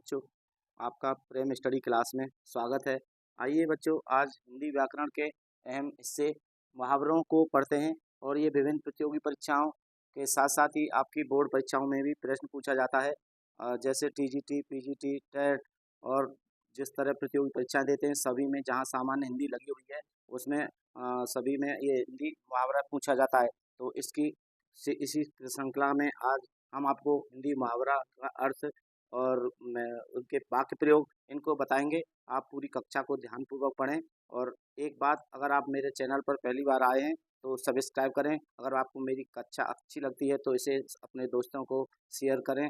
बच्चों, आपका प्रेम study class में स्वागत है। आइए बच्चों, आज हिंदी व्याकरण के अहम हिस्से मुहावरों को पढ़ते हैं और ये विभिन्न प्रतियोगी परीक्षाओं के साथ साथ ही आपकी बोर्ड परीक्षाओं में भी प्रश्न पूछा जाता है। जैसे टीजीटी, पीजीटी, टेट और जिस तरह प्रतियोगी परीक्षाएं देते हैं सभी में जहां सामान्य हिंदी लगी हुई है उसमें सभी में ये हिंदी मुहावरा पूछा जाता है। तो इसी श्रृंखला में आज हम आपको हिंदी मुहावरा का अर्थ और मैं उनके वाक्य प्रयोग इनको बताएंगे। आप पूरी कक्षा को ध्यानपूर्वक पढ़ें और एक बात, अगर आप मेरे चैनल पर पहली बार आए हैं तो सब्सक्राइब करें। अगर आपको मेरी कक्षा अच्छी लगती है तो इसे अपने दोस्तों को शेयर करें।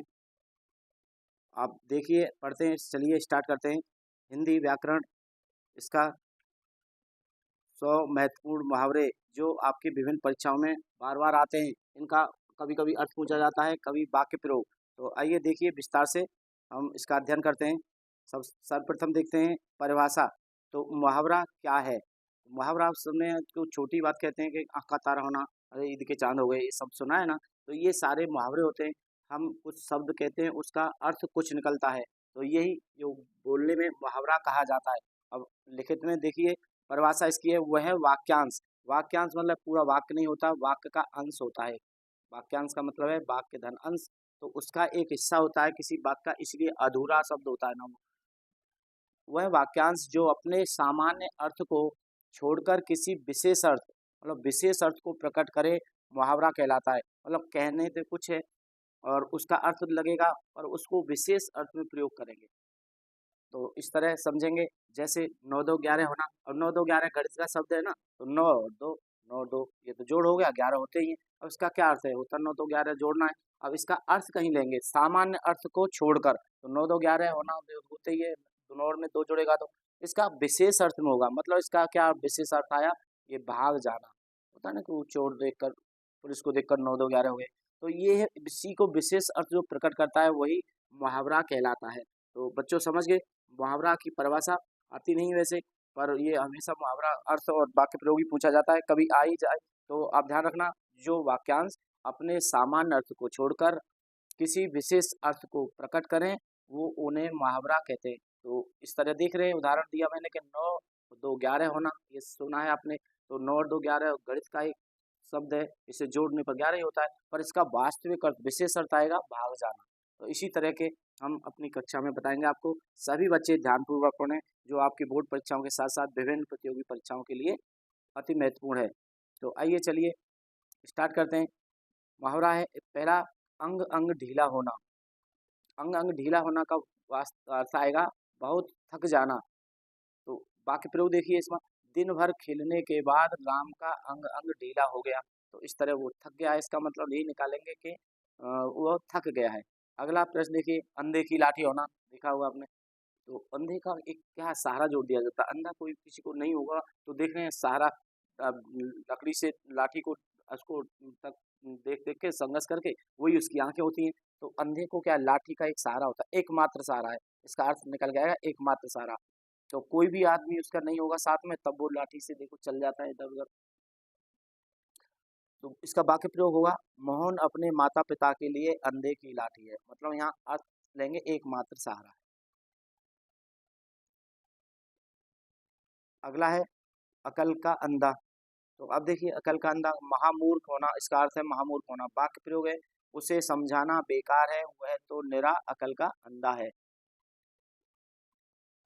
आप देखिए, पढ़ते हैं, चलिए स्टार्ट करते हैं। हिंदी व्याकरण, इसका 100 महत्वपूर्ण मुहावरे जो आपकी विभिन्न परीक्षाओं में बार बार आते हैं, इनका कभी कभी अर्थ पूछा जाता है, कभी वाक्य प्रयोग। तो आइए देखिए विस्तार से हम इसका अध्ययन करते हैं। सर्वप्रथम देखते हैं परिभाषा। तो मुहावरा क्या है? मुहावरा आप सबने जो छोटी बात कहते हैं कि आँख का तारा होना, अरे ईद के चांद हो गए, ये सब सुना है ना। तो ये सारे मुहावरे होते हैं। हम कुछ शब्द कहते हैं, उसका अर्थ कुछ निकलता है, तो यही जो बोलने में मुहावरा कहा जाता है। अब लिखित में देखिए, परिभाषा इसकी है, वह है वाक्यांश। वाक्यांश मतलब पूरा वाक्य नहीं होता, वाक्य का अंश होता है। वाक्यांश का मतलब है वाक्य धन अंश, तो उसका एक हिस्सा होता है किसी वाक्य का, इसलिए अधूरा शब्द होता है ना वो। वह वाक्यांश जो अपने सामान्य अर्थ को छोड़कर किसी विशेष अर्थ, मतलब विशेष अर्थ को प्रकट करे, मुहावरा कहलाता है। मतलब कहने से कुछ है और उसका अर्थ लगेगा और उसको विशेष अर्थ में प्रयोग करेंगे। तो इस तरह समझेंगे, जैसे 9 2 11 होना। और 9 2 11 गणित का शब्द है ना, तो 9 और 2 9 2, ये तो जोड़ हो गया, 11 होते ही है। अब इसका क्या अर्थ है? होता 9 2 11 जोड़ना है। अब इसका अर्थ कहीं लेंगे सामान्य अर्थ को छोड़कर, तो 9 2 11 होना होते ही है, दोनों ओर में 2 जुड़ेगा तो इसका विशेष अर्थ में होगा। मतलब इसका क्या विशेष अर्थ आया? ये भाग जाना होता है ना, कि वो चोर देखकर, पुलिस को देखकर 9 2 11 हो गए। तो ये है, इसी को विशेष अर्थ जो प्रकट करता है वही मुहावरा कहलाता है। तो बच्चों समझ गए, मुहावरा की परिभाषा आती नहीं वैसे, पर ये हमेशा मुहावरा अर्थ और वाक्य प्रयोग ही पूछा जाता है, कभी आ ही जाए तो आप ध्यान रखना। जो वाक्यांश अपने सामान्य अर्थ को छोड़कर किसी विशेष अर्थ को प्रकट करें, वो उन्हें मुहावरा कहते हैं। तो इस तरह देख रहे हैं, उदाहरण दिया मैंने कि 9 2 11 होना, ये सुना है आपने। तो 9 और 2 11 गणित का एक शब्द है, इसे जोड़ने पर 11 ही होता है, पर इसका वास्तविक अर्थ, विशेष अर्थ आएगा भाग जाना। तो इसी तरह के हम अपनी कक्षा में बताएंगे आपको। सभी बच्चे ध्यानपूर्वक पढ़ें, जो आपकी बोर्ड परीक्षाओं के साथ साथ विभिन्न प्रतियोगी परीक्षाओं के लिए अति महत्वपूर्ण है। तो आइए चलिए स्टार्ट करते हैं। मुहावरा है पहला, अंग अंग ढीला होना। अंग अंग ढीला होना का अर्थ आएगा बहुत थक जाना। तो वाक्य प्रयोग देखिए इसमें, दिन भर खेलने के बाद राम का अंग अंग ढीला हो गया। तो इस तरह वो थक गया है, इसका मतलब यही निकालेंगे कि वो थक गया है। अगला प्रश्न देखिए, अंधे की लाठी होना, देखा होगा आपने। तो अंधे का एक क्या सहारा जोड़ दिया जाता है। अंधा कोई किसी को नहीं होगा, तो देख रहे हैं सहारा, लकड़ी से लाठी को, उसको तक देख देख के संघर्ष करके वही उसकी आंखें होती हैं। तो अंधे को क्या, लाठी का एक सहारा होता है, एकमात्र सहारा है। इसका अर्थ निकल गया एकमात्र सहारा। तो कोई भी आदमी उसका नहीं होगा साथ में, तब वो लाठी से देखो चल जाता है इधर उधर। तो इसका वाक्य प्रयोग होगा, मोहन अपने माता पिता के लिए अंधे की लाठी है। मतलब यहाँ अर्थ लेंगे एकमात्र सहारा है। अगला है अकल का अंधा। तो अब देखिए, अकल का अंधा, महामूर्ख होना, इसका अर्थ है महामूर्ख होना। वाक्य प्रयोग है, उसे समझाना बेकार है, वह तो निरा अकल का अंधा है।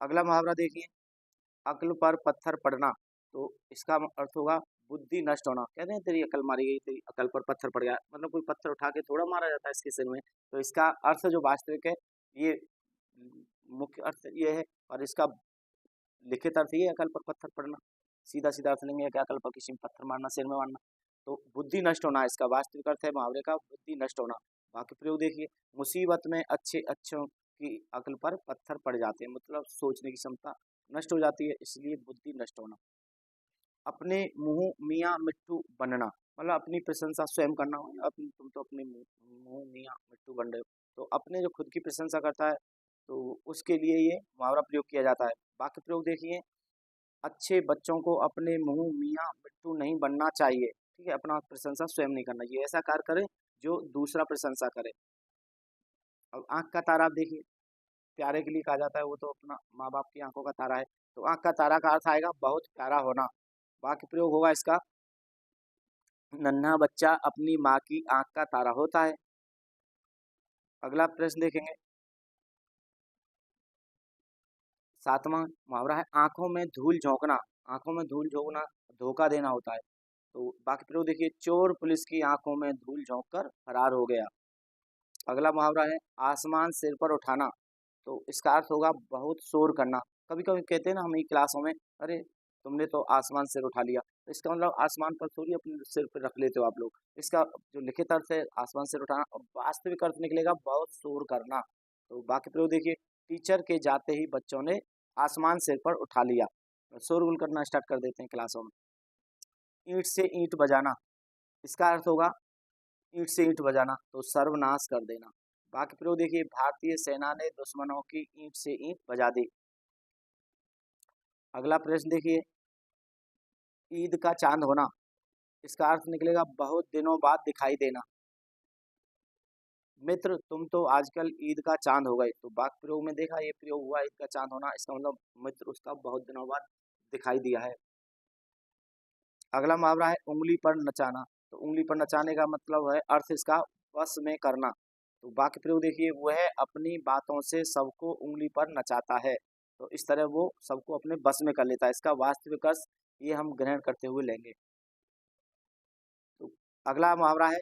अगला मुहावरा देखिए, अक्ल पर पत्थर पड़ना। तो इसका अर्थ होगा बुद्धि नष्ट होना। कहते हैं तेरी अकल मारी गई, तेरी अकल पर पत्थर पड़ गया। मतलब कोई पत्थर उठा के थोड़ा मारा जाता है इसके सिर में। तो इसका अर्थ जो वास्तविक है, ये मुख्य अर्थ ये है, और इसका लिखित अर्थ ये है, अकल पर पत्थर पड़ना। सीधा सीधा अर्थ लेंगे कि अकल पर किसी में पत्थर मारना, सिर में मारना। तो बुद्धि नष्ट होना इसका वास्तविक अर्थ है मुहावरे का, बुद्धि नष्ट होना। वाक्य प्रयोग देखिए, मुसीबत में अच्छे अच्छों की अकल पर पत्थर पड़ जाते हैं। मतलब सोचने की क्षमता नष्ट हो जाती है, इसलिए बुद्धि नष्ट होना। अपने मुंह मियाँ मिट्टू बनना, मतलब अपनी प्रशंसा स्वयं करना। अपनी, तुम तो अपने मुंह मियाँ मिट्टू बन रहे हो। तो अपने जो खुद की प्रशंसा करता है, तो उसके लिए ये मुहावरा प्रयोग किया जाता है। वाक्य प्रयोग देखिए, अच्छे बच्चों को अपने मुंह मियाँ मिट्टू नहीं बनना चाहिए। ठीक है, अपना प्रशंसा स्वयं नहीं करना, ये ऐसा कार्य करे जो दूसरा प्रशंसा करे। अब आंख का तारा आप देखिए, प्यारे के लिए कहा जाता है, वो तो अपना माँ बाप की आंखों का तारा है। तो आंख का तारा का अर्थ आएगा बहुत प्यारा होना। वाक्य प्रयोग होगा इसका, नन्हा बच्चा अपनी माँ की आंख का तारा होता है। अगला प्रश्न देखेंगे, 7वां मुहावरा है, आंखों में धूल झोंकना। आंखों में धूल झोंकना धोखा देना होता है। तो वाक्य प्रयोग देखिए, चोर पुलिस की आंखों में धूल झोंक कर फरार हो गया। अगला मुहावरा है, आसमान सिर पर उठाना। तो इसका अर्थ होगा बहुत शोर करना। कभी कभी कहते हैं ना हम ही क्लासों में, अरे तुमने तो आसमान सिर उठा लिया, तो इसका मतलब आसमान पर थोड़ी अपने सिर पर रख लेते हो आप लोग। इसका जो लिखित अर्थ है आसमान सिर उठाना, और वास्तविक अर्थ निकलेगा बहुत शोर करना। तो वाक्य प्रयोग देखिए, टीचर के जाते ही बच्चों ने आसमान सिर पर उठा लिया, शोरगुल करना स्टार्ट कर देते हैं क्लासों में। ईंट से ईंट बजाना, इसका अर्थ होगा ईंट से ईंट बजाना, तो सर्वनाश कर देना। वाक्य प्रयोग देखिए, भारतीय सेना ने दुश्मनों की ईंट से ईंट बजा दी। अगला प्रश्न देखिए, ईद का चांद होना। इसका अर्थ निकलेगा बहुत दिनों बाद दिखाई देना। मित्र तुम तो आजकल ईद का चांद हो गए। तो वाक्य प्रयोग में देखा ये प्रयोग हुआ, ईद का चांद होना, इसका मतलब मित्र उसका बहुत दिनों बाद दिखाई दिया है। अगला मुहावरा है उंगली पर नचाना। तो उंगली पर नचाने का मतलब है अर्थ इसका वश में करना। तो वाक्य प्रयोग देखिए, वह अपनी बातों से सबको उंगली पर नचाता है। तो इस तरह वो सबको अपने बस में कर लेता है। इसका वास्तविक अर्थ ये हम ग्रहण करते हुए लेंगे। तो अगला मुहावरा है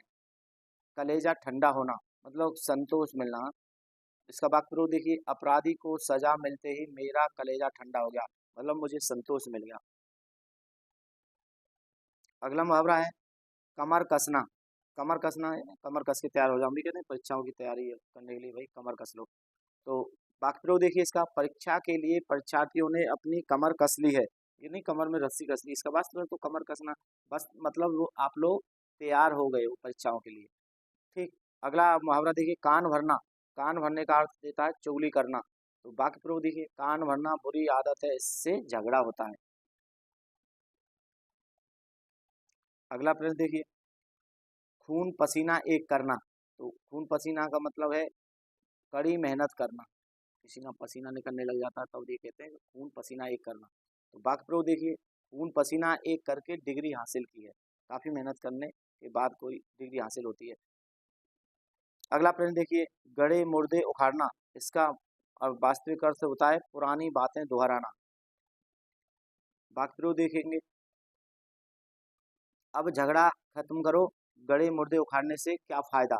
कलेजा ठंडा होना, मतलब संतोष मिलना। इसका वाक्य प्रयोग देखिए, अपराधी को सजा मिलते ही मेरा कलेजा ठंडा हो गया, मतलब मुझे संतोष मिल गया। अगला मुहावरा है कमर कसना। कमर कसना है, कमर कस के तैयार हो जाओ। हम भी कहते हैं परीक्षाओं की तैयारी करने के लिए भाई कमर कस लो। तो वाक्य प्रयोग देखिए इसका, परीक्षा के लिए परीक्षार्थियों ने अपनी कमर कस ली है। ये नहीं कमर में रस्सी कस ली, इसका वास्तव में तो कमर कसना बस मतलब वो आप लोग तैयार हो गए हो परीक्षाओं के लिए। ठीक। अगला मुहावरा देखिए कान भरना। कान भरने का अर्थ देता है चुगली करना। तो वाक्य प्रयोग देखिए, कान भरना बुरी आदत है, इससे झगड़ा होता है। अगला प्रश्न देखिए, खून पसीना एक करना। तो खून पसीना का मतलब है कड़ी मेहनत करना। किसी का पसीना निकलने लग जाता है तब ये कहते हैं खून पसीना एक करना। तो वाक्य प्रयोग देखिए, खून पसीना एक करके डिग्री हासिल की है। काफी मेहनत करने के बाद कोई डिग्री हासिल होती है। अगला प्रश्न देखिए, गड़े मुर्दे उखाड़ना। इसका वास्तविक अर्थ होता है पुरानी बातें दोहराना। वाक्य प्रयोग देखेंगे, अब झगड़ा खत्म करो, गड़े मुर्दे उखाड़ने से क्या फायदा।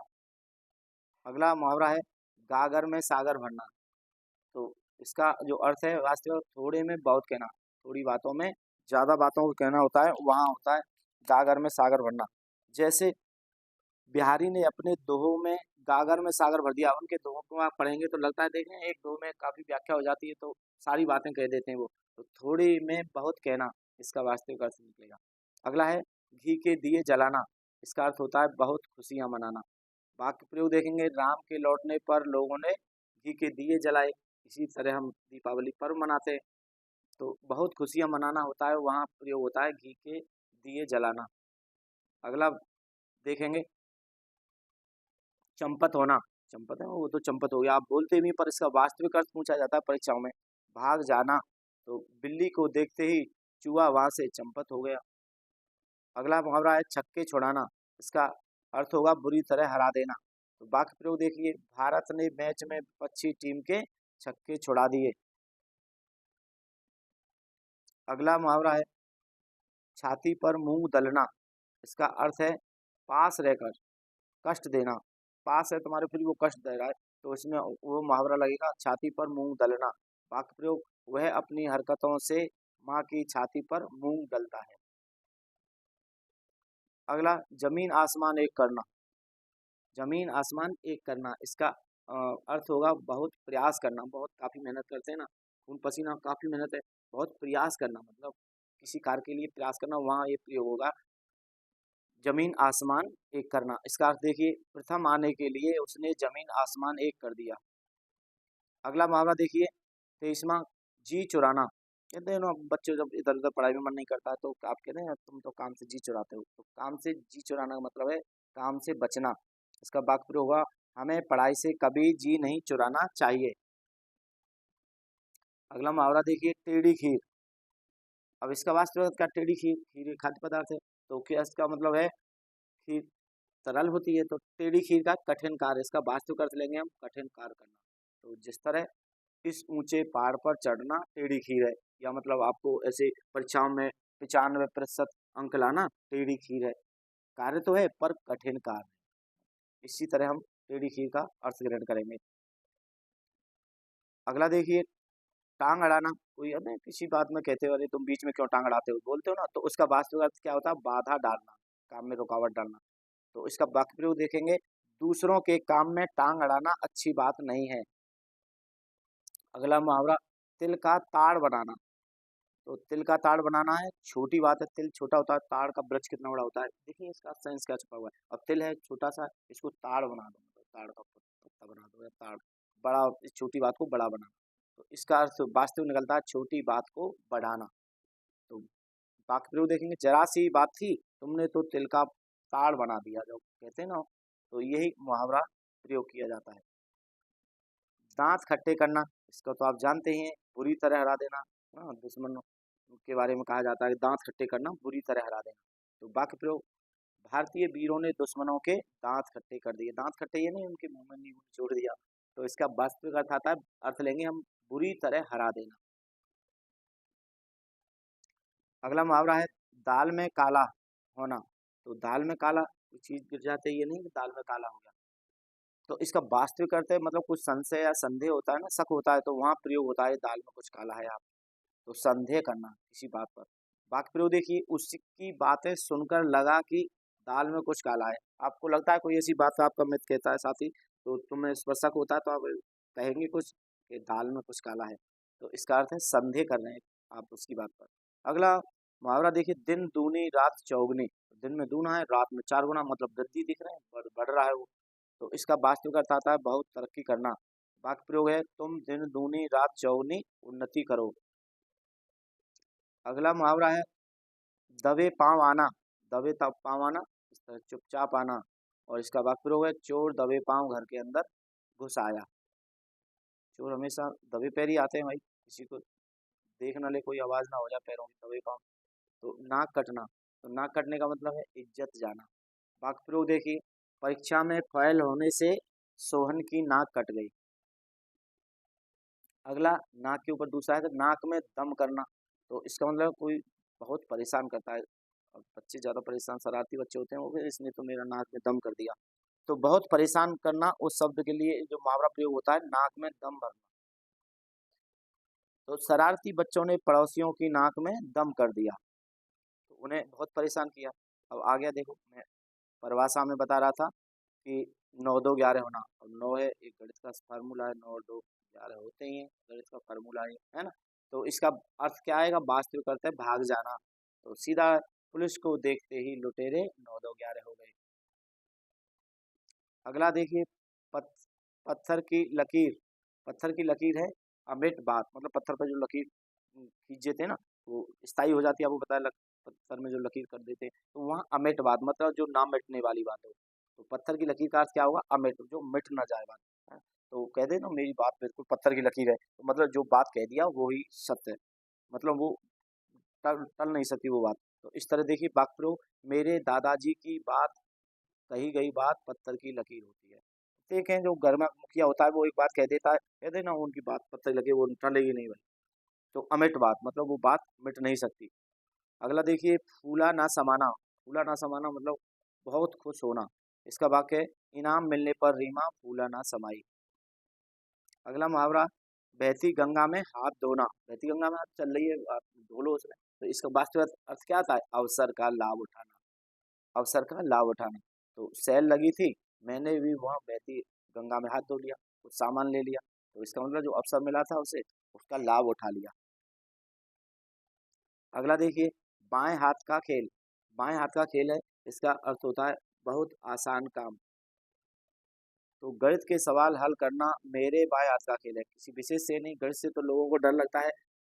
अगला मुहावरा है गागर में सागर भरना। तो इसका जो अर्थ है वास्तविक थोड़े में बहुत कहना, थोड़ी बातों में ज्यादा बातों को कहना होता है, वहां होता है गागर में सागर भरना। जैसे बिहारी ने अपने दोहों में गागर में सागर भर दिया। उनके दोहों को आप पढ़ेंगे तो लगता है देखें एक दो में काफी व्याख्या हो जाती है, तो सारी बातें कह देते हैं वो। तो थोड़ी में बहुत कहना, इसका वास्तविक अर्थ निकलेगा। अगला है घी के दिए जलाना। इसका अर्थ होता है बहुत खुशियां मनाना। वाक्य प्रयोग देखेंगे, राम के लौटने पर लोगों ने घी के दिए जलाए। इसी तरह हम दीपावली पर्व मनाते हैं, तो बहुत खुशियां मनाना होता है, वहाँ प्रयोग होता है घी के दिए जलाना। अगला देखेंगे चंपत होना। चंपत है वो तो चंपत हो गया, आप बोलते भी, पर इसका वास्तविक अर्थ पूछा जाता है परीक्षाओं में, भाग जाना। तो बिल्ली को देखते ही चूहा वहां से चंपत हो गया। अगला मुहावरा है छक्के छुड़ाना। इसका अर्थ होगा बुरी तरह हरा देना। तो वाक्य प्रयोग देखिए, भारत ने मैच में विपक्षी टीम के छक्के छुड़ा दिए। अगला मुहावरा है छाती पर मूंग दलना। इसका अर्थ है पास रहकर कष्ट देना। पास है तुम्हारे फिर वो कष्ट दे रहा है, तो इसमें वो मुहावरा लगेगा छाती पर मूंग दलना। वाक्य प्रयोग, वह अपनी हरकतों से माँ की छाती पर मूंग दलता है। अगला जमीन आसमान एक करना। जमीन आसमान एक करना, इसका अर्थ होगा बहुत प्रयास करना। बहुत काफी मेहनत करते हैं ना, खून पसीना काफी मेहनत है, बहुत प्रयास करना, मतलब किसी कार्य के लिए प्रयास करना, वहाँ ये प्रयोग होगा जमीन आसमान एक करना। इसका अर्थ देखिए, प्रथम आने के लिए उसने जमीन आसमान एक कर दिया। अगला मुहावरा देखिए 23वां, जी चुराना। कहते हैं ना बच्चे जब इधर उधर पढ़ाई में मन नहीं करता तो आप कहते हैं तुम तो काम से जी चुराते हो। तो काम से जी चुराना का मतलब है काम से बचना। इसका वाक्य प्रयोग होगा, हमें पढ़ाई से कभी जी नहीं चुराना चाहिए। अगला मुहावरा देखिए, टेढ़ी खीर। अब इसका वास्तविक अर्थ क्या, टेढ़ी खीर, खीर एक खाद्य पदार्थ है, तो क्या इसका मतलब है खीर तरल होती है, तो टेढ़ी खीर का कठिन कार्य, इसका वास्तविक अर्थ लेंगे हम कठिन कार्य करना। तो जिस तरह इस ऊंचे पहाड़ पर चढ़ना टेढ़ी खीर है, या मतलब आपको ऐसे परीक्षाओं में 95% अंक लाना टेढ़ी खीर है, कार्य तो है पर कठिन कार्य। इसी तरह हम टेढ़ी खीर का अर्थ ग्रहण करेंगे। अगला देखिए, टांग अड़ाना। कोई हमें किसी बात में कहते हो अरे तुम बीच में क्यों टांग अड़ाते हो, बोलते हो ना, तो उसका वास्तविक अर्थ क्या होता है, बाधा डालना, काम में रुकावट डालना। तो इसका वाक्य प्रयोग देखेंगे, दूसरों के काम में टांग अड़ाना अच्छी बात नहीं है। अगला मुहावरा, तिल का ताड़ बनाना। तो तिल का ताड़ बनाना है, छोटी बात है, तिल छोटा होता है, ताड़ का वृक्ष कितना बड़ा होता है, देखिए इसका साइंस क्या छुपा हुआ है। अब तिल है छोटा सा, इसको ताड़ बना दो, मतलब ताड़ का पत्ता बना दो, या ताड़ बड़ा, इस छोटी बात को बड़ा बनाना। तो इसका अर्थ वास्तविक निकलता है छोटी बात को बढ़ाना। तो वाक्य प्रयोग देखेंगे, जरा सी बात थी तुमने तो तिल का ताड़ बना दिया, जो कहते हैं ना, तो यही मुहावरा प्रयोग किया जाता है। दांत खट्टे करना, इसको तो आप जानते ही हैं, बुरी तरह हरा देना। हाँ, दुश्मन के बारे में कहा जाता है कि दांत खट्टे करना, बुरी तरह हरा देना। तो वाक्य प्रयोग, भारतीय वीरों ने दुश्मनों के दांत खट्टे कर दिए। दांत खट्टे ये नहीं उनके मुंह में नींबू निचोड़ दिया। तो इसका वास्तविक अर्थ आता है, अर्थ लेंगे हम बुरी तरह हरा देना। अगला मुहावरा है, दाल में काला होना। तो दाल में काला, कोई चीज गिर जाते ये नहीं कि दाल में काला हो गया। तो इसका वास्तविक अर्थ है, मतलब कुछ संशय या संदेह होता है ना, शक होता है, तो वहां प्रयोग होता है दाल में कुछ काला है आप, तो संदेह करना किसी बात पर। वाक्य प्रयोग देखिए, उसकी बातें सुनकर लगा कि दाल में कुछ काला है। आपको लगता है कोई ऐसी बात आपका मित्र कहता है साथी, तो तुम्हें इस पर शक होता है, तो आप कहेंगे कुछ कि दाल में कुछ काला है, तो इसका अर्थ है संदेह कर रहे हैं आप उसकी बात पर। अगला मुहावरा देखिए, दिन दूनी रात चौगनी। दिन में दूना है, रात में 4 गुना, मतलब वृद्धि दिख रहे हैं, बढ़ रहा है वो। तो इसका वास्तविक अर्थ आता है बहुत तरक्की करना। वाक्य प्रयोग है, तुम दिन दूनी रात चौगनी उन्नति करो। अगला मुहावरा है, दबे पांव आना। दबे पांव आना, इस तरह चुपचाप आना। और इसका वाक्य प्रयोग है, चोर दबे पांव घर के अंदर घुस आया। चोर हमेशा दबे पैर ही आते हैं भाई, किसी को देख ना ले, कोई आवाज ना हो जाए पैरों की, दबे पांव। तो नाक कटना, तो नाक कटने का मतलब है इज्जत जाना। वाक्य प्रयोग देखिए, परीक्षा में फेल होने से सोहन की नाक कट गई। अगला, नाक के ऊपर दूसरा है, तो नाक में दम करना। तो इसका मतलब कोई बहुत परेशान करता है। अब बच्चे ज़्यादा परेशान, शरारती बच्चे होते हैं, वो फिर इसने तो मेरा नाक में दम कर दिया। तो बहुत परेशान करना, उस शब्द के लिए जो मुहावरा प्रयोग होता है, नाक में दम भरना। तो शरारती बच्चों ने पड़ोसियों की नाक में दम कर दिया, तो उन्हें बहुत परेशान किया। अब आ गया, देखो मैं परिभाषा में बता रहा था कि 9 2 11 होना। अब 9 है, एक गणित का फार्मूला है, 9 और 2 11 होते ही हैं, गणित का फार्मूला है ना। तो इसका अर्थ क्या आएगा, वास्तविक अर्थ है भाग जाना। तो सीधा, पुलिस को देखते ही लुटेरे 9 2 11 हो गए। अगला देखिए, पत, पत्थर की लकीर। पत्थर की लकीर है अमिट बात, मतलब पत्थर पर जो लकीर खींच देते हैं ना, वो स्थायी हो जाती है, आपको पता है, पत्थर में जो लकीर कर देते हैं, तो वहाँ अमिट बात, मतलब जो ना मिटने वाली बात हो। तो पत्थर की लकीर का अर्थ क्या होगा, अमिट, जो मिट ना जाए बात है। तो कह दे ना मेरी बात बिल्कुल पत्थर की लकीर है, तो मतलब जो बात कह दिया वो ही सत्य है, मतलब वो टल टल नहीं सकती वो बात। तो इस तरह देखिए वाक्य प्रयोग, मेरे दादाजी की बात, कही गई बात पत्थर की लकीर होती है। देखें जो घर में मुखिया होता है, वो एक बात कह देता है, कह देना उनकी बात पत्थर की लकीर, वो टलेगी नहीं भाई। तो अमिट बात, मतलब वो बात मिट नहीं सकती। अगला देखिए, फूला ना समाना। फूला ना समाना मतलब बहुत खुश होना। इसका वाक्य है, इनाम मिलने पर रीमा फूला ना समाई। अगला मुहावरा, बहती गंगा में हाथ धोना। बहती गंगा में हाथ चल रही है, आप धो लो उसमें। तो इसका वास्तविक अर्थ क्या आता है, अवसर का लाभ उठाना। अवसर का लाभ उठाना। तो सेल लगी थी, मैंने भी वहाँ बहती गंगा में हाथ धो लिया, कुछ सामान ले लिया। तो इसका मतलब जो अवसर मिला था उसे, उसका लाभ उठा लिया। अगला देखिए, बाएं हाथ का खेल। बाएं हाथ का खेल है, इसका अर्थ होता है बहुत आसान काम। तो गणित के सवाल हल करना मेरे बाएं हाथ का खेल है, किसी विशेष से नहीं, गणित से तो लोगों को डर लगता है,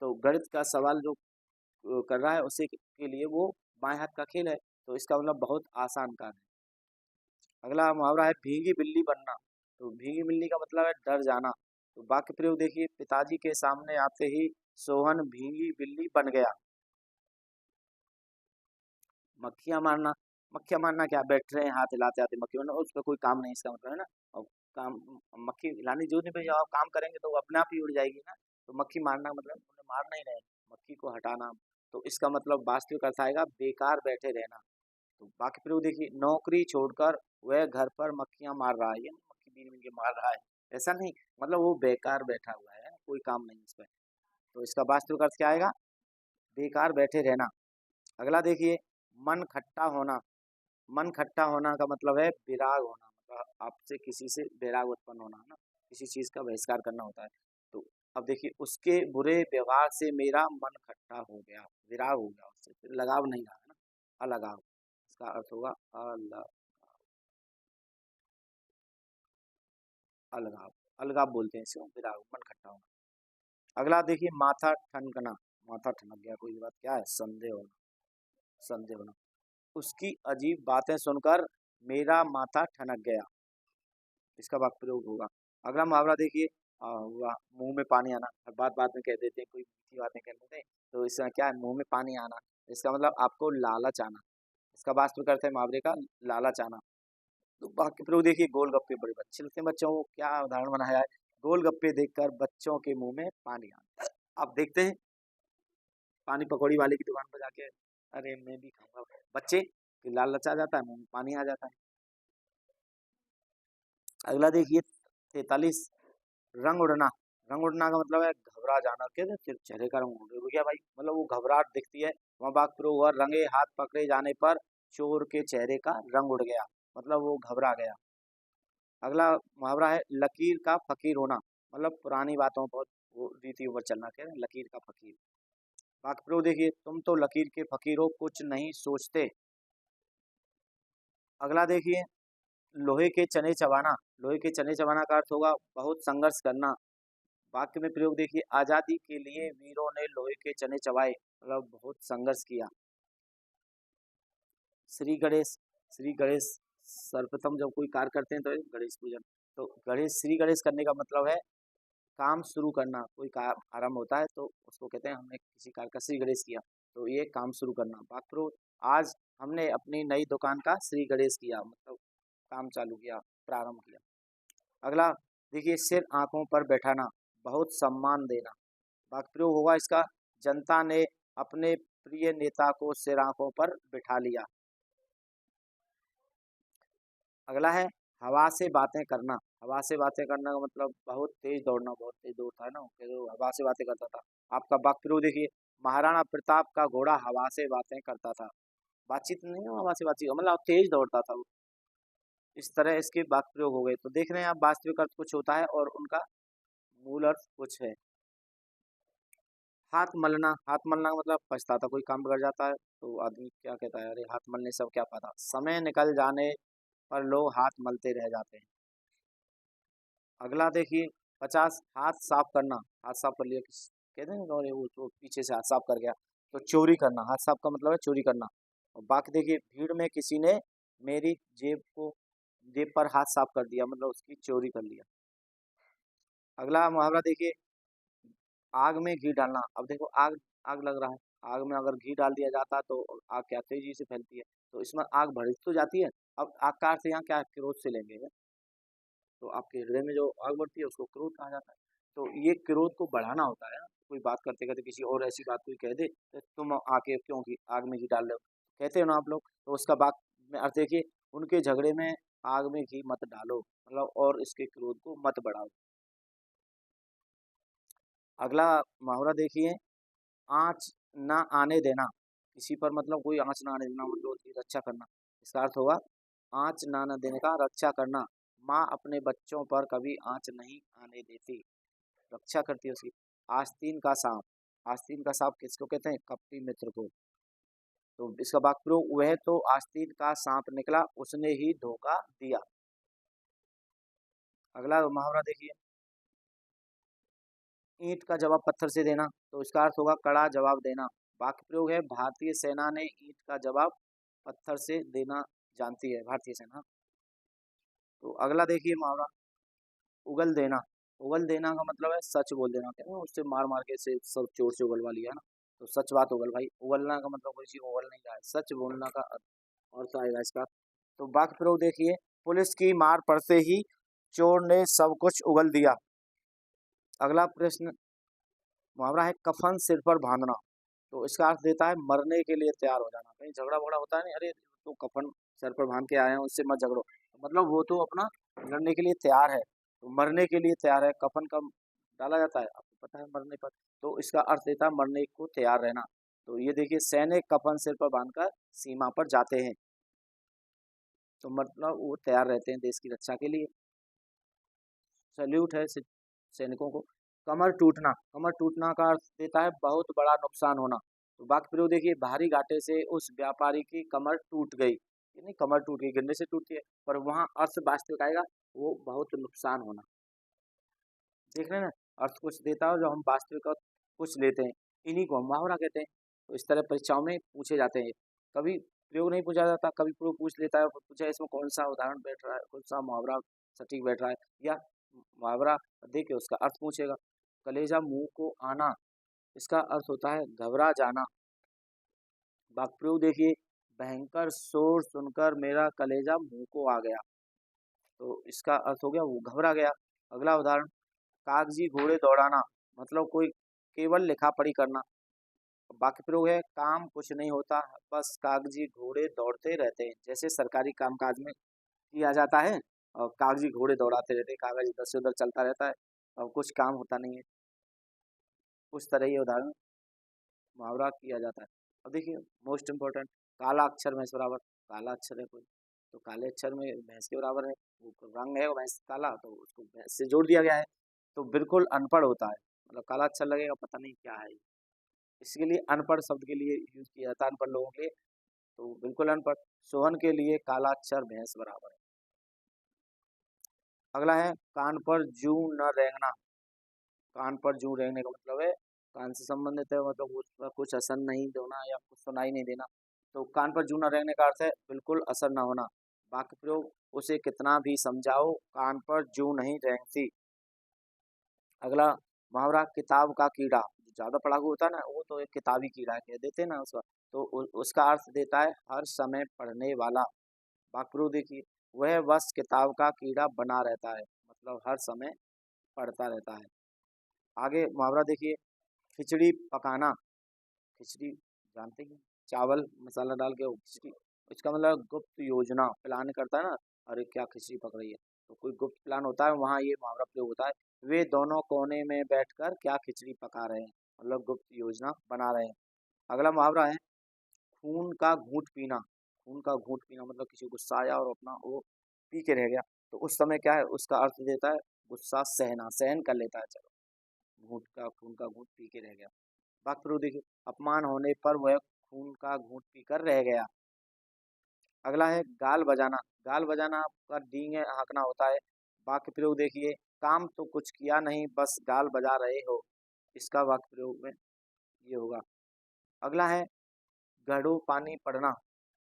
तो गणित का सवाल जो कर रहा है उसी के लिए वो बाएं हाथ का खेल है, तो इसका मतलब बहुत आसान काम है। अगला मुहावरा है, भीगी बिल्ली बनना। तो भीगी बिल्ली का मतलब है डर जाना। तो वाक्य प्रयोग देखिए, पिताजी के सामने आते ही सोहन भीगी बिल्ली बन गया। मक्खियां मारना, मक्खियां मारना क्या, बैठ रहे हैं हाथ हिलाते आते मक्खी मारना, उस पर कोई काम नहीं, इसका मतलब है ना। और काम, मक्खी हिलाने की जरूरत नहीं पड़ी, आप काम करेंगे तो वो अपने आप ही उड़ जाएगी ना। तो मक्खी मारना मतलब उन्हें मारना ही नहीं, मक्खी को हटाना। तो इसका मतलब वास्तविक अर्थ आएगा बेकार बैठे रहना। तो वाक्य प्रयोग देखिए, नौकरी छोड़कर वह घर पर मक्खियां मार रहा है, ये नहीं मक्खी बीन बीन के मार रहा है, ऐसा नहीं, मतलब वो बेकार बैठा हुआ है, कोई काम नहीं इस पर। तो इसका वास्तविक अर्थ क्या आएगा, बेकार बैठे रहना। अगला देखिए, मन खट्टा होना। मन खट्टा होना का मतलब है विराग होना, मतलब आपसे किसी से वैराग उत्पन्न होना है ना, किसी चीज का बहिष्कार करना होता है। तो अब देखिए, उसके बुरे व्यवहार से मेरा मन खट्टा हो गया, विराग हो गया उससे, फिर लगाव नहीं रहा है ना, अलगाव। इसका अर्थ होगा अलगाव, अलगाव बोलते हैं इसको, विराग, मन खट्टा होना। अगला देखिए, माथा ठनकना। माथा ठनक गया, कोई बात क्या है, संदेह होना, संदेह होना। उसकी अजीब बातें सुनकर मेरा माथा ठनक गया, इसका वाक्य प्रयोग होगा। अगला मुहावरा देखिए, हुआ मुंह में पानी आना। हर बात बात में कह देते हैं, कोई मीठी बातें कह देते हैं, तो इसका क्या है, मुंह में पानी आना। इसका मतलब आपको लालच आना, इसका वास्तविक अर्थ है मुहावरे का लालच आना। तो वाक्य प्रयोग देखिए, गोलगप्पे बड़े अच्छे लगते हैं बच्चों को, क्या उदाहरण बनाया है, गोलगप्पे देखकर बच्चों के मुंह में पानी आना। आप देखते हैं पानी पकौड़ी वाले की दुकान पर जाके, अरे मैं भी खाऊंगा, बच्चे कि लालच आ जाता है, मुंह में पानी आ जाता है। अगला देखिए, 43, रंग उड़ना। रंग उड़ना का मतलब है घबरा जाना, कहते हैं सिर्फ चेहरे का रंग उड़ गया भाई, मतलब वो घबराहट दिखती है। वहाँ वाक्य प्रयोग हुआ, रंगे हाथ पकड़े जाने पर चोर के चेहरे का रंग उड़ गया, मतलब वो घबरा गया। अगला मुहावरा है लकीर का फकीर होना, मतलब पुरानी बातों पर वो रीति ऊपर चलना, कह रहे हैं लकीर का फकीर। वाक्य प्रयोग देखिए, तुम तो लकीर के फकीर हो, कुछ नहीं सोचते। अगला देखिए, लोहे के चने चबाना। लोहे के चने चबाना का अर्थ होगा बहुत संघर्ष करना। वाक्य में प्रयोग देखिए, आजादी के लिए वीरों ने लोहे के चने चबाए, मतलब बहुत संघर्ष किया। श्री गणेश, श्री गणेश, सर्वप्रथम जब कोई कार्य करते हैं तो गणेश पूजन। तो गणेश, श्री गणेश करने का मतलब है काम शुरू करना, कोई काम आरंभ होता है तो उसको कहते हैं हमने किसी कार्य का श्री गणेश किया, तो ये काम शुरू करना। वाक्य प्रयोग, आज हमने अपनी नई दुकान का श्री गणेश किया, मतलब काम चालू किया, प्रारंभ किया। अगला देखिए, सिर आंखों पर बैठाना, बहुत सम्मान देना। वाक्य प्रयोग होगा इसका, जनता ने अपने प्रिय नेता को सिर आंखों पर बिठा लिया। अगला है हवा से बातें करना। हवा से बातें करना का मतलब बहुत तेज दौड़ना, बहुत तेज दौड़ता है ना, तो हवा से बातें करता था। आपका वाक्य प्रयोग देखिए, महाराणा प्रताप का घोड़ा हवा से बातें करता था। बातचीत नहीं हो, हवा से बातचीत, मतलब तेज दौड़ता था वो। इस तरह इसके वाक्य प्रयोग हो गए। तो देख रहे हैं आप, वास्तविक अर्थ कुछ होता है और उनका मूल अर्थ कुछ है। हाथ मलना, हाथ मलना का मतलब पछताता, कोई काम बिगड़ जाता है तो आदमी क्या कहता है, अरे हाथ मलने से अब क्या फायदा, समय निकल जाने पर लोग हाथ मलते रह जाते हैं। अगला देखिए, 50, हाथ साफ करना। हाथ साफ कर लिया, किस कहते हैं ना, अरे वो तो पीछे से हाथ साफ कर गया, तो चोरी करना, हाथ साफ का मतलब है चोरी करना। और बाकी देखिए, भीड़ में किसी ने मेरी जेब पर हाथ साफ कर दिया, मतलब उसकी चोरी कर लिया। अगला मुहावरा देखिए, आग में घी डालना। अब देखो, आग, आग लग रहा है, आग में अगर घी डाल दिया जाता तो आग क्या तेजी से फैलती है, तो इसमें आग भड़क तो जाती है। अब आग का अर्थ यहाँ क्या, क्रोध से लेंगे, तो आपके हृदय में जो आग बढ़ती है उसको क्रोध कहा जाता है। तो ये क्रोध को बढ़ाना होता है, कोई बात करते करते किसी और ऐसी बात कोई कह दे तो तुम आके क्यों घी आग में घी डाल रहे हो, कहते हो ना आप लोग, तो उसका बात में अर्थ देखिए, उनके झगड़े में आग में घी मत डालो, मतलब और इसके क्रोध को मत बढ़ाओ। अगला मुहावरा देखिए, आँच ना आने देना। किसी पर मतलब कोई आँच ना आने देना, मतलब उसकी रक्षा करना। इसका अर्थ होगा आँच ना आने देने का रक्षा करना। माँ अपने बच्चों पर कभी आँच नहीं आने देती, रक्षा करती है उसकी। आस्तीन का सांप, आस्तीन का सांप किसको कहते हैं, कपटी मित्र को। तो इसका वाक्य प्रयोग, वह तो आस्तीन का सांप निकला, उसने ही धोखा दिया। अगला मुहावरा देखिए, ईंट का जवाब पत्थर से देना। तो इसका अर्थ होगा कड़ा जवाब देना। वाक्य प्रयोग है, भारतीय सेना ने ईंट का जवाब पत्थर से देना जानती है, भारतीय सेना। तो अगला देखिए मुहावरा, उगल देना। उगल देना का मतलब है सच बोल देना, क्या है उससे मार मार के से सब चोर से उगलवा लिया ना, तो सच बात उगल भाई। उगलना का मतलब कोई चीज उगल नहीं रहा है, सच बोलना का अर्थ आएगा इसका। तो वाक्य प्रयोग देखिए, पुलिस की मार पड़ते ही चोर ने सब कुछ उगल दिया। अगला प्रश्न मुहावरा है कफन सिर पर बांधना। तो इसका अर्थ देता है मरने के लिए तैयार हो जाना। कहीं झगड़ा वगड़ा होता है नहीं, अरे तो कफन सर पर बांध के आए हैं उससे मत झगड़ो, मतलब वो तो अपना लड़ने के लिए तैयार है, तो मरने के लिए तैयार है। कफन कब डाला जाता है आपको पता है, मरने पर। तो इसका अर्थ देता है मरने को तैयार रहना। तो ये देखिए, सैनिक कफन सिर पर बांधकर सीमा पर जाते हैं, तो मतलब वो तैयार रहते हैं देश की रक्षा के लिए। सैल्यूट है सैनिकों को। कमर टूटना, कमर टूटना का अर्थ देता है बहुत बड़ा नुकसान होना। तो वाक्य प्रयोग देखिए, भारी घाटे से उस व्यापारी की कमर टूट गई, यानी कमर टूट गई, गिरने से टूटती है, पर वहाँ अर्थ वास्तविक आएगा वो बहुत नुकसान होना। देख रहे हैं ना, अर्थ कुछ देता है जो हम वास्तविक अर्थ कुछ लेते हैं, इन्हीं को हम मुहावरा कहते हैं। तो इस तरह परीक्षाओं में पूछे जाते हैं। कभी प्रयोग नहीं पूछा जाता, कभी प्रयोग पूछ लेता है, पूछा इसमें कौन सा उदाहरण बैठ रहा है, कौन सा मुहावरा सटीक बैठ रहा है, या मुहावरा दे के उसका अर्थ पूछेगा। कलेजा मुंह को आना, इसका अर्थ होता है घबरा जाना। वाक्य प्रयोग देखिए, भयंकर शोर सुनकर मेरा कलेजा मुंह को आ गया। तो इसका अर्थ हो गया वो घबरा गया। अगला उदाहरण, कागजी घोड़े दौड़ाना, मतलब कोई केवल लिखा पढ़ी करना। वाक्य प्रयोग है काम कुछ नहीं होता, बस कागजी घोड़े दौड़ते रहते हैं। जैसे सरकारी कामकाज में किया जाता है, और कागजी घोड़े दौड़ाते रहते हैं, कागज इधर से उधर चलता रहता है और कुछ काम होता नहीं है, उस तरह ये उदाहरण मुहावरा किया जाता है। अब देखिए मोस्ट इम्पोर्टेंट, काला अक्षर भैंस बराबर। काला अक्षर है कोई, तो काले अक्षर में भैंस के बराबर है, वो रंग है वो भैंस काला, तो उसको भैंस से जोड़ दिया गया है। तो बिल्कुल अनपढ़ होता है, मतलब काला अक्षर लगेगा पता नहीं क्या है ये। इसके लिए अनपढ़ शब्द के लिए यूज किया जाता है, अनपढ़ लोगों के लिए। तो बिल्कुल अनपढ़। सोहन के लिए काला अक्षर भैंस बराबर है। अगला है कान पर जू न रेंगना। कान पर जू रेंगने का मतलब है कान से संबंधित है, मतलब उस पर कुछ असर नहीं होना या कुछ सुनाई नहीं देना। तो कान पर जू न रेंगने का अर्थ है बिल्कुल असर न होना। वाक्य प्रयोग, उसे कितना भी समझाओ कान पर जू नहीं रेंगती। अगला मुहावरा किताब का कीड़ा, जो ज्यादा पढ़ाकू होता है ना वो तो एक किताबी कीड़ा कह देते हैं ना उसका। तो उसका अर्थ देता है हर समय पढ़ने वाला। वाक्य प्रयोग देखिए, वह बस किताब का कीड़ा बना रहता है, मतलब हर समय पढ़ता रहता है। आगे मुहावरा देखिए, खिचड़ी पकाना। खिचड़ी जानते हैं, चावल मसाला डाल के वो खिचड़ी, इसका मतलब गुप्त योजना प्लान करता है ना, अरे क्या खिचड़ी पक रही है, तो कोई गुप्त प्लान होता है वहाँ ये मुहावरा प्रयोग होता है। वे दोनों कोने में बैठकर क्या खिचड़ी पका रहे हैं, मतलब गुप्त योजना बना रहे हैं। अगला मुहावरा है खून का घूंट पीना। खून का घूंट पीना मतलब किसी को गुस्सा आया और अपना वो पी के रह गया, तो उस समय क्या है उसका अर्थ देता है गुस्सा सहना, सहन कर लेता है, चलो घूंट का खून का घूंट पी के रह गया। वाक्य प्रयोग देखिए, अपमान होने पर वह खून का घूंट पीकर रह गया। अगला है गाल बजाना। गाल बजाना का डींगे हाँकना होता है। वाक्य प्रयोग देखिए, काम तो कुछ किया नहीं बस गाल बजा रहे हो, इसका वाक्य प्रयोग में ये होगा। अगला है घड़ों पानी पड़ना।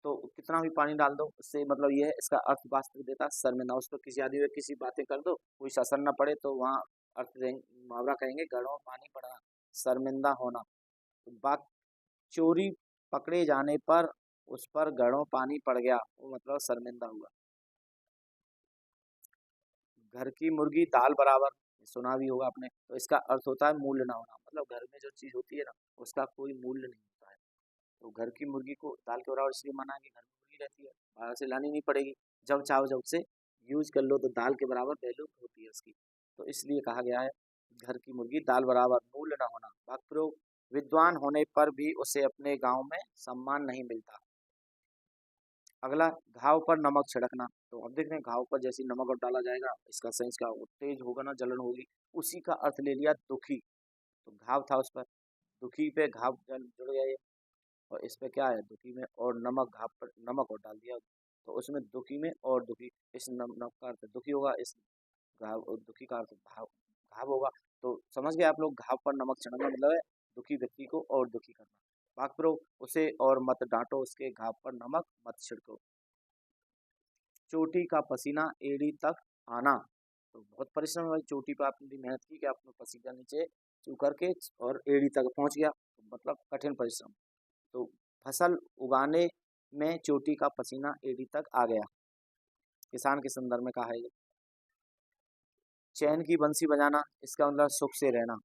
तो कितना भी पानी डाल दो उससे मतलब ये है, इसका अर्थ वास्तविक देता है शर्मिंदा। उस पर किसी आदमी पे किसी बातें कर दो कोई असर न पड़े तो वहाँ अर्थ मुहावरा कहेंगे घड़ों पानी पड़ना, शर्मिंदा होना। बात चोरी पकड़े जाने पर उस पर घड़ों पानी पड़ गया, वो मतलब शर्मिंदा हुआ। घर की मुर्गी दाल बराबर, सुना भी होगा आपने। तो इसका अर्थ होता है मूल्य ना होना, मतलब घर में जो चीज होती है ना उसका कोई मूल्य नहीं होता है। तो घर की मुर्गी को दाल के बराबर इसलिए माना है कि घर में मुर्गी रहती है, बाहर से लानी नहीं पड़ेगी, जब चाहो जब से यूज कर लो, तो दाल के बराबर वैल्यू होती है उसकी। तो इसलिए कहा गया है घर की मुर्गी दाल बराबर, मूल्य ना होना। वाक्य प्रयोग, विद्वान होने पर भी उसे अपने गांव में सम्मान नहीं मिलता। अगला घाव पर नमक छिड़कना। तो अब देख रहे हैं घाव पर जैसे नमक और डाला जाएगा इसका सेंस क्या होगा, तेज होगा ना, जलन होगी। उसी का अर्थ ले लिया दुखी, तो घाव था उस पर, दुखी पे घाव जुड़ गया ये, और इस पे क्या है दुखी में और नमक, घाव पर नमक और डाल दिया, तो उसमें दुखी में और दुखी, इस नमक का अर्थ दुखी होगा, इस घाव और दुखी का अर्थ घाव घाव होगा। तो समझ गए आप लोग, घाव पर नमक छिड़कना मतलब है दुखी व्यक्ति को और दुखी करना। वाक्य प्रयोग, उसे और मत डांटो उसके घाव पर नमक मत छिड़को। चोटी का पसीना एड़ी तक आना। तो बहुत परिश्रम है भाई, चोटी पे आपने भी मेहनत की कि आपने पसीना नीचे चू करके और एड़ी तक पहुंच गया, तो मतलब कठिन परिश्रम। तो फसल उगाने में चोटी का पसीना एड़ी तक आ गया, किसान के संदर्भ में कहा है ये। चैन की बंसी बजाना, इसका मतलब सुख से रहना।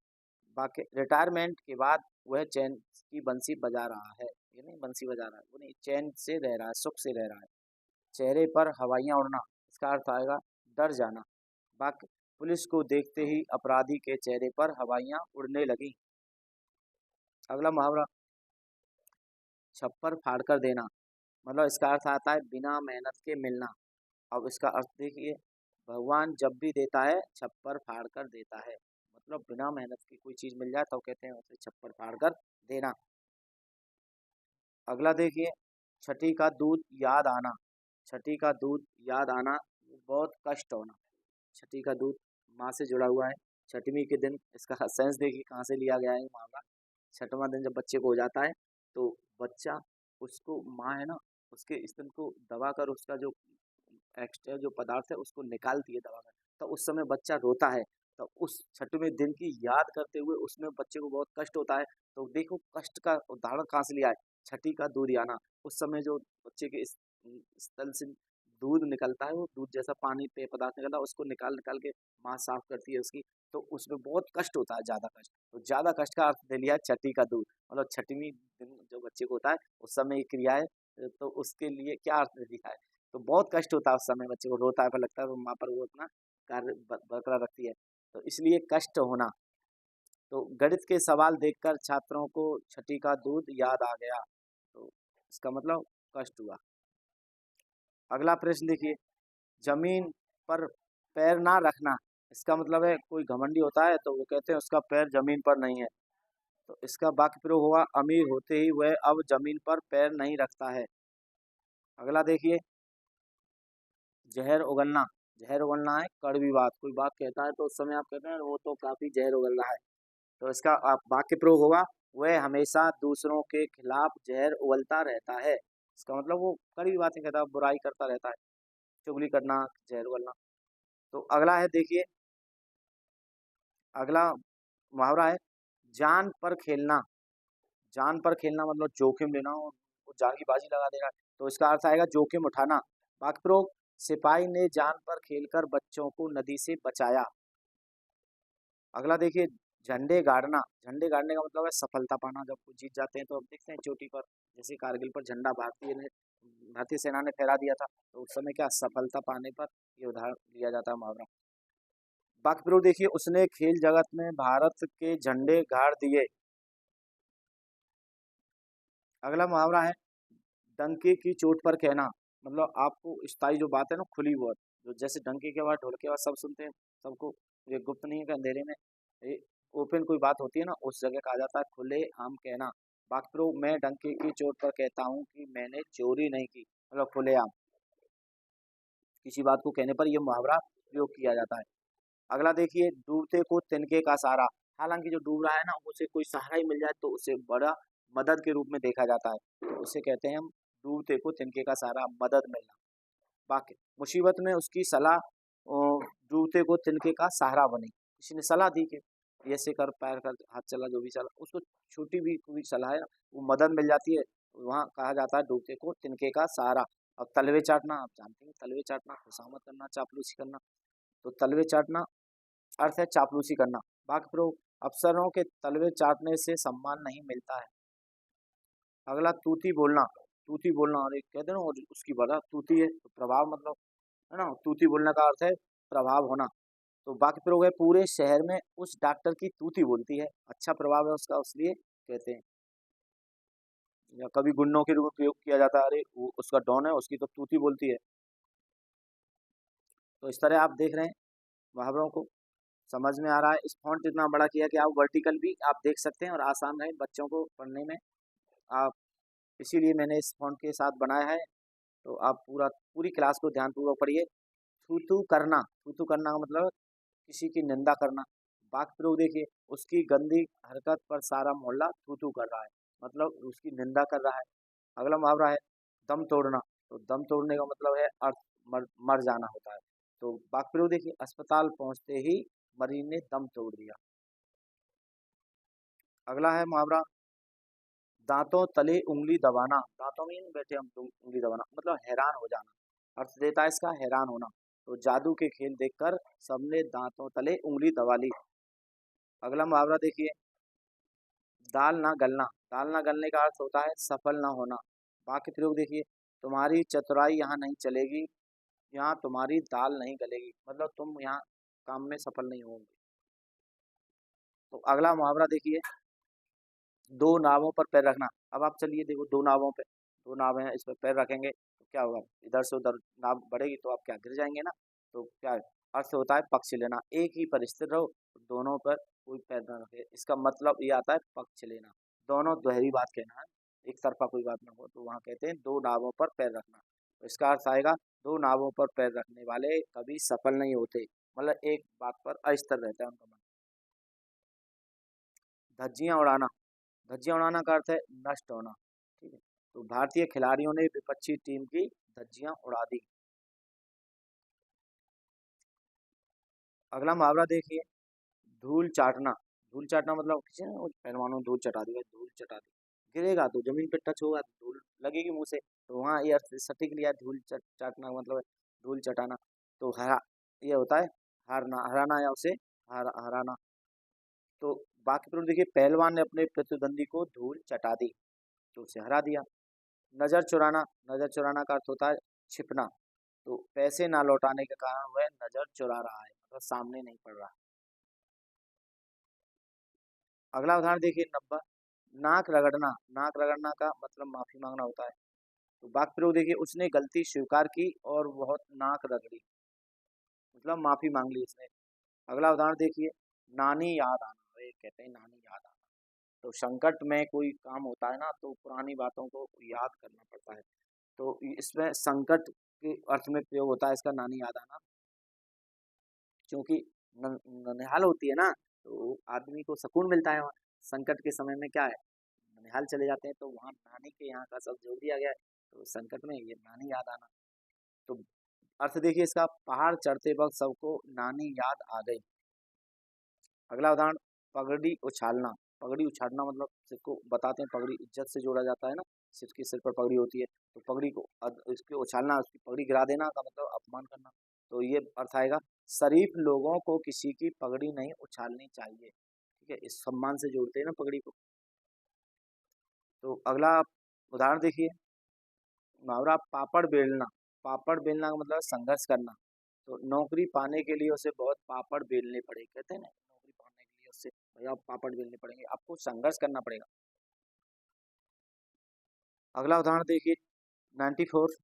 बाकी रिटायरमेंट के बाद वह चैन की बंसी बजा रहा है, ये नहीं बंसी बजा रहा है, वो नहीं, चैन से रह रहा है, सुख से रह रहा है। चेहरे पर हवाइयाँ उड़ना, इसका अर्थ आएगा डर जाना। बाकी पुलिस को देखते ही अपराधी के चेहरे पर हवाइयाँ उड़ने लगी। अगला मुहावरा, छप्पर फाड़ कर देना, मतलब इसका अर्थ आता है बिना मेहनत के मिलना। अब इसका अर्थ देखिए, भगवान जब भी देता है छप्पर फाड़ कर देता है, मतलब बिना मेहनत की कोई चीज मिल जाए तो कहते हैं उसे छप्पर फाड़ कर देना। अगला देखिए, छठी का दूध याद आना, छठी का दूध याद आना, बहुत कष्ट होना। छठी का दूध माँ से जुड़ा हुआ है, छठवीं के दिन, इसका सेंस देखिए कहाँ से लिया गया है ये मामला। छठवां दिन जब बच्चे को हो जाता है तो बच्चा, उसको माँ है ना, उसके स्तन को दबाकर उसका जो एक्स्ट्रा जो पदार्थ है उसको निकालती है दबाकर, तो उस समय बच्चा रोता है। तो उस छठवें दिन की याद करते हुए उसमें बच्चे को बहुत कष्ट होता है। तो देखो कष्ट का उदाहरण कहाँ से लिया है, छठी का दूध आना। उस समय जो बच्चे के स्तन से दूध निकलता है, वो दूध जैसा पानी पेय पदार्थ निकलता है, उसको निकाल निकाल के माँ साफ करती है उसकी, तो उसमें बहुत कष्ट होता है, ज्यादा कष्ट। तो ज्यादा कष्ट का अर्थ दे लिया है छठी का दूध, मतलब छठवीं दिन जो बच्चे को होता है उस समय ये क्रिया है, तो उसके लिए क्या अर्थ दे दिया है। तो बहुत कष्ट होता है उस समय, बच्चे को रोता है, पर लगता है तो माँ पर वो अपना कार्य बरकरार रखती है, तो इसलिए कष्ट होना। तो गणित के सवाल देखकर छात्रों को छठी का दूध याद आ गया, तो इसका मतलब कष्ट हुआ। अगला प्रश्न देखिए, जमीन पर पैर ना रखना, इसका मतलब है कोई घमंडी होता है तो वो कहते हैं उसका पैर जमीन पर नहीं है, तो इसका वाक्य प्रयोग हुआ, अमीर होते ही वह अब जमीन पर पैर नहीं रखता है। अगला देखिए, जहर उगलना, जहर उगलना है कड़वी बात, कोई बात कहता है तो उस समय आप कहते हैं वो तो काफी जहर उगल रहा है, तो इसका आप वाक्य प्रयोग होगा, वह हमेशा दूसरों के खिलाफ जहर उगलता रहता है। इसका मतलब वो कड़वी बातें कहता है, बुराई करता रहता है, चुगली करना, जहर उगलना। तो अगला है देखिए, अगला मुहावरा है जान पर खेलना, जान पर खेलना मतलब जोखिम लेना और वो जान की बाजी लगा देगा, तो इसका अर्थ आएगा जोखिम उठाना। वाक्य प्रयोग, सिपाही ने जान पर खेलकर बच्चों को नदी से बचाया। अगला देखिए, झंडे गाड़ना, झंडे गाड़ने का मतलब है सफलता पाना, जब वो जीत जाते हैं तो अब देखते हैं चोटी पर, जैसे कारगिल पर झंडा भारतीय सेना ने फहरा दिया था, तो उस समय क्या सफलता पाने पर ये उदाहरण लिया जाता है मुहावरा। वाक्य प्रयोग देखिए, उसने खेल जगत में भारत के झंडे गाड़ दिए। अगला मुहावरा है डंके की चोट पर कहना, मतलब आपको स्थायी जो बात है ना खुली बहुत, जो जैसे डंके के बाद ढोल के बाद सब सुनते हैं, सबको, ये गुप्त नहीं है कि अंधेरे में, ये ओपन कोई बात होती है ना, उस जगह कहा जाता है खुले आम कहना। वाक्य प्रयोग, मैं डंके की चोट पर कहता हूँ कि मैंने चोरी नहीं की, मतलब खुले आम किसी बात को कहने पर यह मुहावरा प्रयोग किया जाता है। अगला देखिए, डूबते को तिनके का सहारा, हालांकि जो डूब रहा है ना उसे कोई सहारा ही मिल जाए तो उसे बड़ा मदद के रूप में देखा जाता है, तो उसे कहते हैं हम डूबते को तिनके का सहारा, मदद मिलना। बाकी मुसीबत में उसकी सलाह डूबते को तिनके का सहारा बनी, किसी ने सलाह दी कि ऐसे कर, पैर कर, हाथ चला, जो भी चला, उसको छोटी भी कोई सलाह है वो मदद मिल जाती है, वहाँ कहा जाता है डूबते को तिनके का सहारा। अब तलवे चाटना, आप जानते हैं तलवे चाटना, खुशामद करना, चापलूसी करना, तो तलवे चाटना अर्थ है चापलूसी करना। वाक्य प्रयोग, अफसरों के तलवे चाटने से सम्मान नहीं मिलता है। अगला तूती बोलना, तूती बोलना, और एक कहते हैं ना और उसकी बड़ा तूती है तो प्रभाव, मतलब है ना, तूती बोलने का अर्थ है प्रभाव होना। तो वाक्य प्रयोग है, पूरे शहर में उस डॉक्टर की तूती बोलती है, अच्छा प्रभाव है उसका, इसलिए कहते हैं। या कभी गुन्नों के रूप में प्रयोग किया जाता है, अरे वो उसका डॉन है, उसकी तो तूती बोलती है। तो इस तरह आप देख रहे हैं मुहावरों को, समझ में आ रहा है। इस फॉन्ट इतना बड़ा किया कि आप वर्टिकल भी आप देख सकते हैं और आसान है बच्चों को पढ़ने में। आप, इसीलिए मैंने इस फॉन्ट के साथ बनाया है, तो आप पूरी क्लास को ध्यानपूर्वक पढ़िए। थू थू करना, थू थू करना का मतलब है किसी की निंदा करना। वाक्य प्रयोग देखिए, उसकी गंदी हरकत पर सारा मोहल्ला थू थू कर रहा है, मतलब उसकी निंदा कर रहा है। अगला मुहावरा है दम तोड़ना, तो दम तोड़ने का मतलब है अर्थ मर जाना होता है, तो वाक्य प्रयोग देखिए, अस्पताल पहुंचते ही मरीज ने दम तोड़ दिया। अगला है मुहावरा, दांतों तले उंगली दबाना। दांतों में नहीं बैठे हम लोग, उंगली दबाना मतलब हैरान हो जाना, अर्थ देता है इसका हैरान होना। तो जादू के खेल देखकर सबने दांतों तले उंगली दबा ली। अगला मुहावरा देखिए, दाल ना गलना। दाल ना गलने का अर्थ होता है सफल ना होना। वाक्य प्रयोग देखिए, तुम्हारी चतुराई यहाँ नहीं चलेगी, यहाँ तुम्हारी दाल नहीं गलेगी, मतलब तुम यहाँ काम में सफल नहीं होंगे। तो अगला मुहावरा देखिए, दो नावों पर पैर रखना। अब आप चलिए देखो, दो नावों पे, दो नाव हैं, इस पर पैर रखेंगे तो क्या होगा, इधर से उधर नाव बढ़ेगी तो आप क्या गिर जाएंगे ना। तो क्या है? अर्थ होता है पक्ष लेना, एक ही पर स्थिर रहो, दोनों पर कोई पैर ना रखे, इसका मतलब ये आता है पक्ष लेना, दोनों दोहरी बात कहना है, एक तरफा कोई बात ना हो, तो वहाँ कहते हैं दो नावों पर पैर रखना। तो इसका अर्थ आएगा, दो नावों पर पैर रखने वाले कभी सफल नहीं होते, मतलब एक बात पर अस्थिर रहता है उनका मन। धज्जियां उड़ाना। धज्जियां उड़ाना का अर्थ है नष्ट होना। ठीक है, तो भारतीय खिलाड़ियों ने विपक्षी टीम की धज्जियां उड़ा दी। अगला मुहावरा देखिए, धूल चाटना। धूल चाटना मतलब किसी ने वो पहलवानों ने धूल चटा दी, भाई धूल चटा दी, गिरेगा तो जमीन पे टच होगा तो धूल लगेगी मुंह से, तो वहाँ ये अर्थ सटीक लिया, धूल चाटना मतलब है धूल चटाना। तो हरा, ये होता है हारना, हराना या उसे हराना। तो बाकी प्रयोग देखिए, पहलवान ने अपने प्रतिद्वंदी को धूल चटा दी, तो उसे हरा दिया। नजर चुराना। नजर चुराना का अर्थ होता है छिपना, तो पैसे ना लौटाने के कारण वह नजर चुरा रहा है, मतलब सामने नहीं पड़ रहा। अगला उदाहरण देखिए, 90, नाक रगड़ना। नाक रगड़ना का मतलब माफी मांगना होता है। तो वाक्य प्रयोग देखिए, उसने गलती स्वीकार की और बहुत नाक रगड़ी, मतलब माफी मांग ली उसने। अगला उदाहरण देखिए, नानी याद आना। वे कहते हैं नानी याद आना, तो संकट में कोई काम होता है ना तो पुरानी बातों को याद करना पड़ता है, तो इसमें संकट के अर्थ में प्रयोग होता है इसका नानी याद आना। क्योंकि ननिहाल होती है ना, तो आदमी को सुकून मिलता है वहाँ, संकट के समय में क्या है, ननिहाल चले जाते हैं तो वहाँ नानी के यहाँ का सब जोड़ दिया गया है, तो संकट में ये नानी याद आना। तो अर्थ देखिए इसका, पहाड़ चढ़ते वक्त सबको नानी याद आ गई। अगला उदाहरण, पगड़ी उछालना। पगड़ी उछालना मतलब सिर को बताते हैं, पगड़ी इज्जत से जोड़ा जाता है ना, सिर के सिर पर पगड़ी होती है, तो पगड़ी को इसके उछालना, उसकी पगड़ी गिरा देना का मतलब अपमान करना। तो ये अर्थ आएगा, शरीफ लोगों को किसी की पगड़ी नहीं उछालनी चाहिए। ठीक है, इस सम्मान से जोड़ते हैं ना पगड़ी को। तो अगला उदाहरण देखिए, मुहावरा पापड़ बेलना। पापड़ बेलना का मतलब संघर्ष करना, तो नौकरी पाने के लिए उसे बहुत पापड़ बेलने पड़े, कहते हैं ना, नौकरी पाने के लिए उससे भैया पापड़ बेलने पड़ेंगे, आपको संघर्ष करना पड़ेगा। अगला उदाहरण देखिए, 94,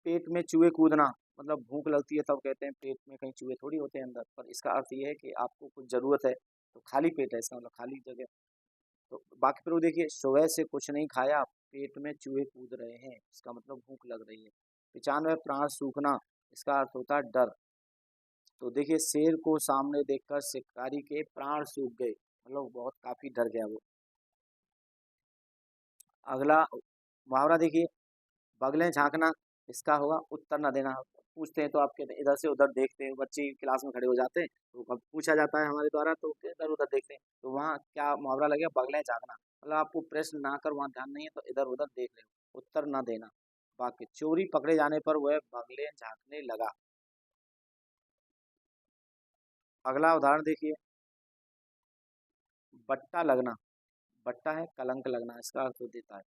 पेट में चूहे कूदना। मतलब भूख लगती है तब कहते हैं पेट में कहीं चूहे थोड़ी होते हैं अंदर, पर इसका अर्थ ये है कि आपको कुछ जरूरत है, तो खाली पेट है इसका मतलब, खाली जगह। तो बाकी प्रयोग देखिए, सुबह से कुछ नहीं खाया, पेट में चूहे कूद रहे हैं, इसका मतलब भूख लग रही है। 95, प्राण सूखना। इसका अर्थ होता है डर। तो देखिए, शेर को सामने देखकर शिकारी के प्राण सूख गए, मतलब बहुत काफी डर गया वो। अगला मुहावरा देखिए, बगलें झांकना। इसका होगा उत्तर न देना। पूछते हैं तो आप कहते हैं, इधर से उधर देखते हैं, बच्चे क्लास में खड़े हो जाते हैं तो अब पूछा जाता है हमारे द्वारा तो इधर उधर देखते हैं, तो वहाँ क्या मुहावरा लगेगा, बगलें झांकना, मतलब आपको प्रश्न ना कर वहाँ ध्यान नहीं है तो इधर उधर देख रहे हो, उत्तर न देना। बाकी चोरी पकड़े जाने पर वह बगलें झांकने लगा। अगला उदाहरण देखिए, बट्टा लगना। बट्टा है कलंक लगना, इसका अर्थ देता है।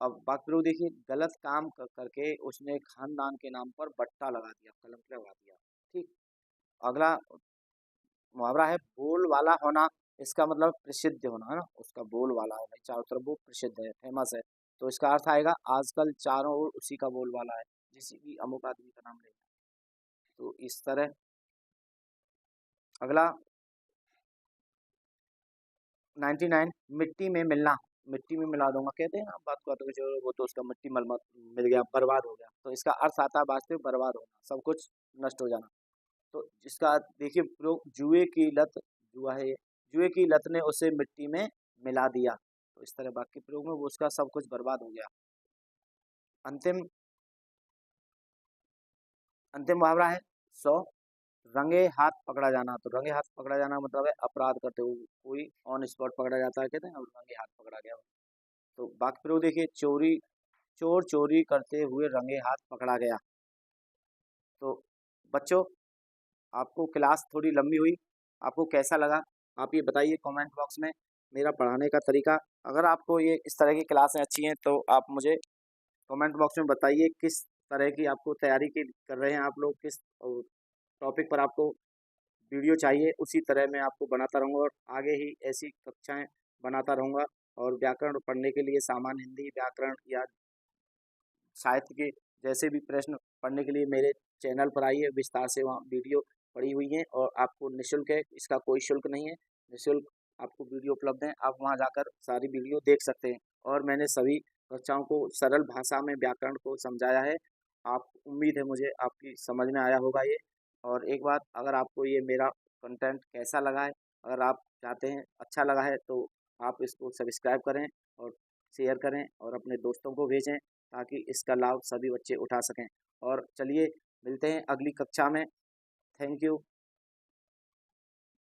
अब बात करो देखिए, गलत काम करके उसने खानदान के नाम पर बट्टा लगा दिया, कलंक लगा दिया। ठीक। अगला मुहावरा है बोल वाला होना। इसका मतलब प्रसिद्ध होना है ना, उसका बोल वाला है भाई, चारों तरफ वो प्रसिद्ध है, फेमस है। तो इसका अर्थ आएगा, आजकल चारों ओर उसी का बोल वाला है, जिसी भी अमुक आदमी का नाम लेना। तो इस तरह। अगला 99, मिट्टी में मिलना। मिट्टी में मिला दूंगा, कहते हैं ना बात को बातों में जो वो तो उसका मिट्टी मिल गया, बर्बाद हो गया, तो इसका अर्थ आता है वास्तविक बर्बाद होना, सब कुछ नष्ट हो जाना। तो इसका देखिए प्रयोग, जुए की लत। जुआ है ये, जुए की लत ने उसे मिट्टी में मिला दिया, तो इस तरह बाकी प्रयोग में वो उसका सब कुछ बर्बाद हो गया। अंतिम अंतिम मुहावरा है, 100 रंगे हाथ पकड़ा जाना। तो रंगे हाथ पकड़ा जाना मतलब है अपराध करते हुए कोई ऑन स्पॉट पकड़ा जाता है, कहते हैं और रंगे हाथ पकड़ा गया। तो बाकी प्रयोग देखिए, चोर चोरी करते हुए रंगे हाथ पकड़ा गया। तो बच्चों, आपको क्लास थोड़ी लंबी हुई, आपको कैसा लगा आप ये बताइए कमेंट बॉक्स में। मेरा पढ़ाने का तरीका, अगर आपको ये इस तरह की क्लासें अच्छी हैं तो आप मुझे कमेंट बॉक्स में बताइए किस तरह की आपको तैयारी की कर रहे हैं आप लोग, किस टॉपिक पर आपको वीडियो चाहिए, उसी तरह मैं आपको बनाता रहूँगा और आगे ही ऐसी कक्षाएं बनाता रहूँगा। और व्याकरण पढ़ने के लिए सामान्य हिंदी व्याकरण या साहित्य के जैसे भी प्रश्न पढ़ने के लिए मेरे चैनल पर आइए, विस्तार से वहाँ वीडियो पड़ी हुई हैं और आपको निःशुल्क है, इसका कोई शुल्क नहीं है, निःशुल्क आपको वीडियो उपलब्ध है, आप वहाँ जाकर सारी वीडियो देख सकते हैं। और मैंने सभी कक्षाओं को सरल भाषा में व्याकरण को समझाया है। आप उम्मीद है मुझे आपकी समझ में आया होगा ये। और एक बात, अगर आपको ये मेरा कंटेंट कैसा लगा है, अगर आप चाहते हैं अच्छा लगा है तो आप इसको सब्सक्राइब करें और शेयर करें और अपने दोस्तों को भेजें ताकि इसका लाभ सभी बच्चे उठा सकें। और चलिए मिलते हैं अगली कक्षा में। Thank you.